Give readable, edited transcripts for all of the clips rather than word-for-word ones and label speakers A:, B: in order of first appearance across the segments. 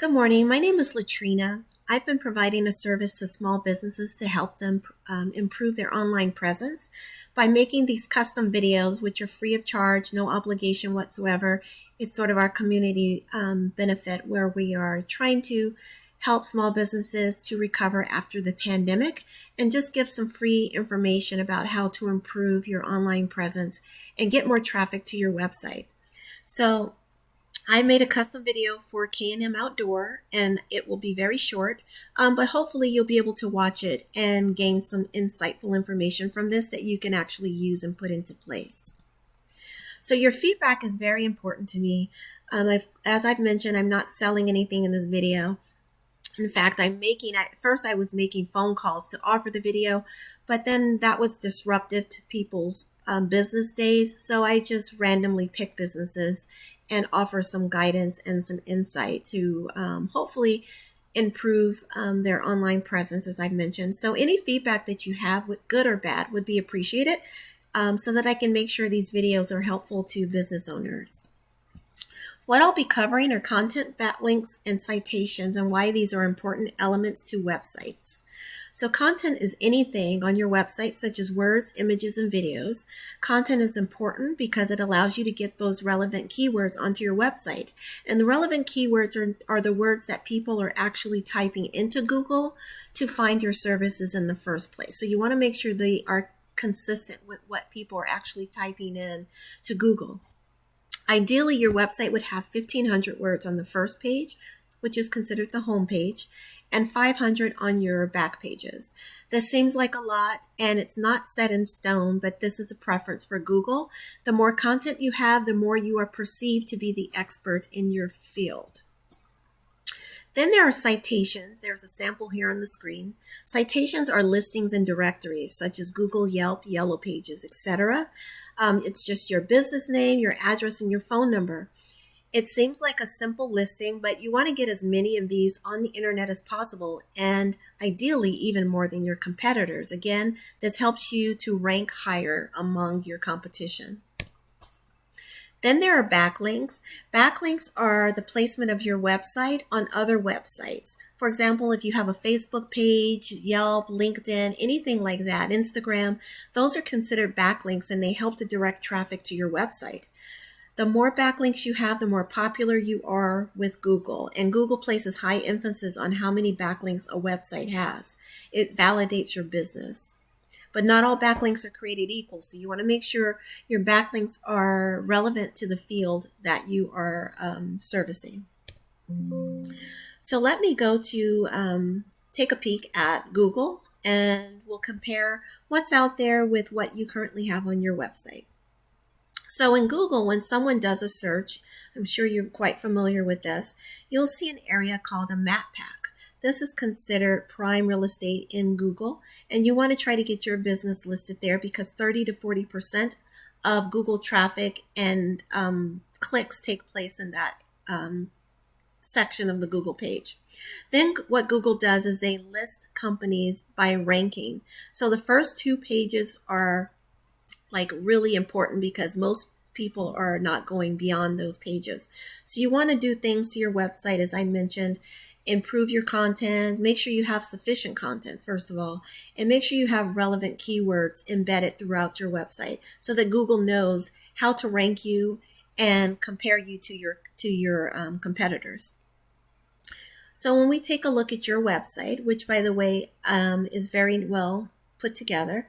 A: Good morning. My name is Latrina. I've been providing a service to small businesses to help them improve their online presence by making these custom videos, which are free of charge, no obligation whatsoever. It's sort of our community benefit where we are trying to help small businesses to recover after the pandemic and just give some free information about how to improve your online presence and get more traffic to your website. So I made a custom video for K&M Outdoor, and it will be very short, but hopefully you'll be able to watch it and gain some insightful information from this that you can actually use and put into place. So your feedback is very important to me. As I've mentioned, I'm not selling anything in this video. In fact, at first I was making phone calls to offer the video, but then that was disruptive to people's business days. So I just randomly pick businesses and offer some guidance and some insight to hopefully improve their online presence, as I've mentioned. So any feedback that you have, with good or bad, would be appreciated so that I can make sure these videos are helpful to business owners. What I'll be covering are content, backlinks, and citations, and why these are important elements to websites. So content is anything on your website, such as words, images, and videos. Content is important because it allows you to get those relevant keywords onto your website. And the relevant keywords are the words that people are actually typing into Google to find your services in the first place. So you want to make sure they are consistent with what people are actually typing in to Google. Ideally, your website would have 1,500 words on the first page, which is considered the home page, and 500 on your back pages. This seems like a lot, and it's not set in stone, but this is a preference for Google. The more content you have, the more you are perceived to be the expert in your field. Then there are citations. There's a sample here on the screen. Citations are listings and directories such as Google, Yelp, Yellow Pages, etc. It's just your business name, your address, and your phone number. It seems like a simple listing, but you want to get as many of these on the internet as possible, and ideally even more than your competitors. Again, this helps you to rank higher among your competition. Then there are backlinks. Backlinks are the placement of your website on other websites. For example, if you have a Facebook page, Yelp, LinkedIn, anything like that, Instagram, those are considered backlinks, and they help to direct traffic to your website. The more backlinks you have, the more popular you are with Google. And Google places high emphasis on how many backlinks a website has. It validates your business. But not all backlinks are created equal. So you want to make sure your backlinks are relevant to the field that you are servicing. So let me go to take a peek at Google, and we'll compare what's out there with what you currently have on your website. So in Google, when someone does a search, I'm sure you're quite familiar with this, you'll see an area called a map pack. This is considered prime real estate in Google, and you want to try to get your business listed there because 30 to 40% of Google traffic and clicks take place in that section of the Google page. Then what Google does is they list companies by ranking. So the first two pages are like really important because most people are not going beyond those pages. So you want to do things to your website, as I mentioned. Improve your content, make sure you have sufficient content, first of all, and make sure you have relevant keywords embedded throughout your website so that Google knows how to rank you and compare you to your competitors. So when we take a look at your website, which by the way is very well put together,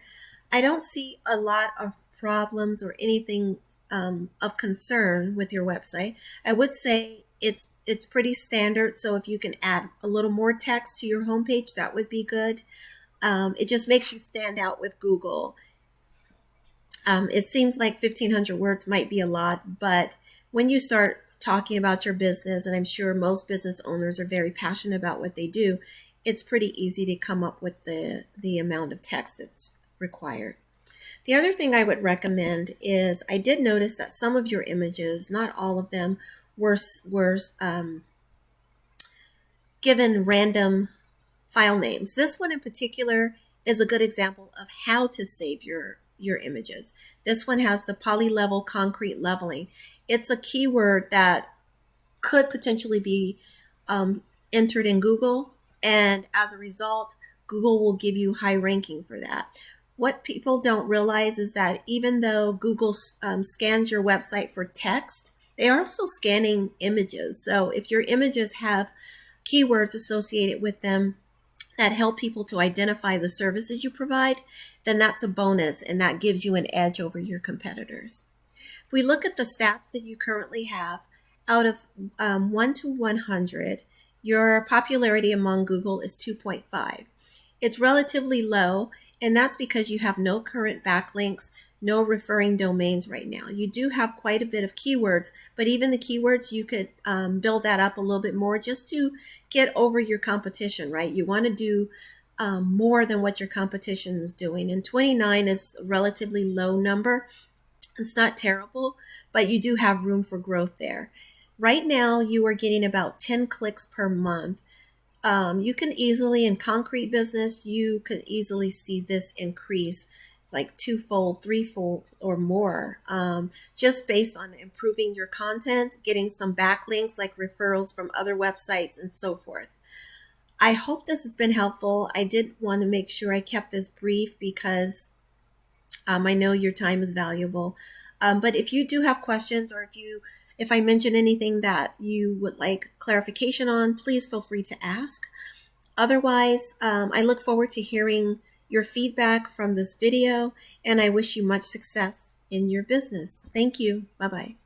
A: I don't see a lot of problems or anything of concern with your website. I would say it's pretty standard, so if you can add a little more text to your homepage, that would be good. It just makes you stand out with Google. It seems like 1,500 words might be a lot, but when you start talking about your business, and I'm sure most business owners are very passionate about what they do, it's pretty easy to come up with the amount of text that's required. The other thing I would recommend is I did notice that some of your images, not all of them, were given random file names. This one in particular is a good example of how to save your images. This one has the polylevel concrete leveling. It's a keyword that could potentially be um, entered in Google, and as a result, Google will give you high ranking for that. What people don't realize is that even though Google scans your website for text, they are also scanning images. So if your images have keywords associated with them that help people to identify the services you provide, then that's a bonus and that gives you an edge over your competitors. If we look at the stats that you currently have, out of 1 to 100, your popularity among Google is 2.5. It's relatively low, and that's because you have no current backlinks, no referring domains right now. You do have quite a bit of keywords, but even the keywords, you could build that up a little bit more just to get over your competition, right? You want to do more than what your competition is doing. And 29 is a relatively low number. It's not terrible, but you do have room for growth there. Right now, you are getting about 10 clicks per month. You can easily, in concrete business, you could easily see this increase like twofold, threefold, or more, just based on improving your content, getting some backlinks like referrals from other websites, and so forth. I hope this has been helpful. I did want to make sure I kept this brief because I know your time is valuable. But if you do have questions, or if I mention anything that you would like clarification on, please feel free to ask. Otherwise, I look forward to hearing your feedback from this video, and I wish you much success in your business. Thank you. Bye-bye.